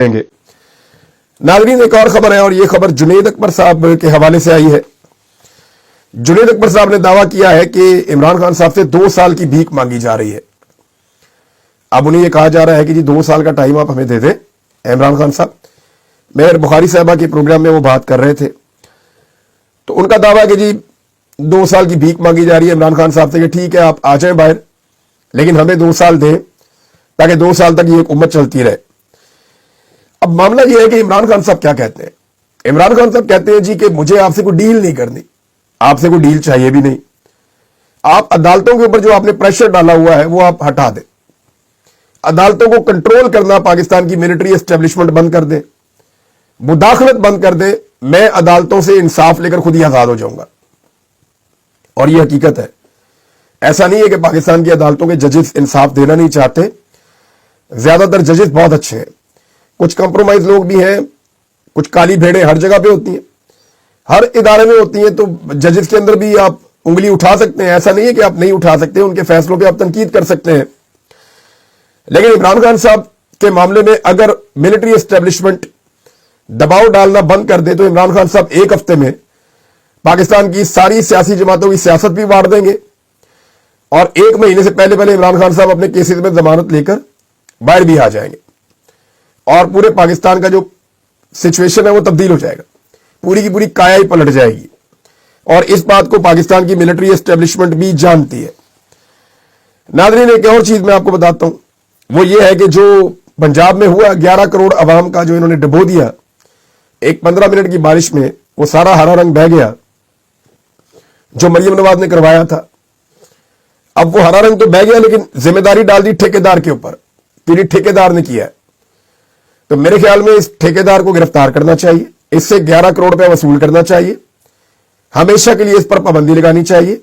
देंगे। नाज़रीन, एक और खबर है और यह खबर जुनैद अकबर साहब के हवाले से आई है। जुनैद अकबर साहब ने दावा किया है कि इमरान खान साहब से 2 साल की भीख मांगी जा रही है। अब उन्हें यह कहा जा रहा है कि जी 2 साल का टाइम आप हमें दे दें। इमरान खान साहब मेहर बुखारी साहबा के प्रोग्राम में वो बात कर रहे थे, तो उनका दावा है कि जी 2 साल की भीख मांगी जा रही है इमरान खान साहब से कि ठीक है आप आ जाएं बाहर, लेकिन हमें 2 साल दें ताकि 2 साल तक ये हुकूमत चलती रहे। अब मामला यह है कि इमरान खान साहब क्या कहते हैं। इमरान खान साहब कहते हैं जी कि मुझे आपसे कोई डील नहीं करनी, आपसे कोई डील चाहिए भी नहीं। आप अदालतों के ऊपर जो आपने प्रेशर डाला हुआ है वो आप हटा दें। अदालतों को कंट्रोल करना पाकिस्तान की मिलिट्री एस्टेब्लिशमेंट बंद कर दे, मुदाखलत बंद कर दे। मैं अदालतों से इंसाफ लेकर खुद ही आजाद हो जाऊंगा। और यह हकीकत है। ऐसा नहीं है कि पाकिस्तान की अदालतों के जजेस इंसाफ देना नहीं चाहते। ज्यादातर जजेस बहुत अच्छे हैं, कुछ कंप्रोमाइज लोग भी हैं, कुछ काली भेड़ें हर जगह पे होती हैं, हर इदारे में होती हैं। तो जजेस के अंदर भी आप उंगली उठा सकते हैं, ऐसा नहीं है कि आप नहीं उठा सकते, उनके फैसलों पे आप तनकीद कर सकते हैं। लेकिन इमरान खान साहब के मामले में अगर मिलिट्री एस्टेब्लिशमेंट दबाव डालना बंद कर दे तो इमरान खान साहब 1 हफ्ते में पाकिस्तान की सारी सियासी जमातों की सियासत भी वाड़ देंगे और 1 महीने से पहले पहले इमरान खान साहब अपने केसेस में जमानत लेकर बाहर भी आ जाएंगे और पूरे पाकिस्तान का जो सिचुएशन है वो तब्दील हो जाएगा, पूरी की पूरी काया ही पलट जाएगी। और इस बात को पाकिस्तान की मिलिट्री एस्टेब्लिशमेंट भी जानती है। नाज़रीन, एक और चीज मैं आपको बताता हूं, वो ये है कि जो पंजाब में हुआ 11 करोड़ अवाम का जो इन्होंने डुबो दिया एक 15 मिनट की बारिश में, वो सारा हरा रंग बह गया जो मरियम नवाज ने करवाया था। अब वो हरा रंग तो बह गया, लेकिन जिम्मेदारी डाल दी ठेकेदार के ऊपर कि ठेकेदार ने किया है। तो मेरे ख्याल में इस ठेकेदार को गिरफ्तार करना चाहिए, इससे 11 करोड़ रुपया वसूल करना चाहिए, हमेशा के लिए इस पर पाबंदी लगानी चाहिए।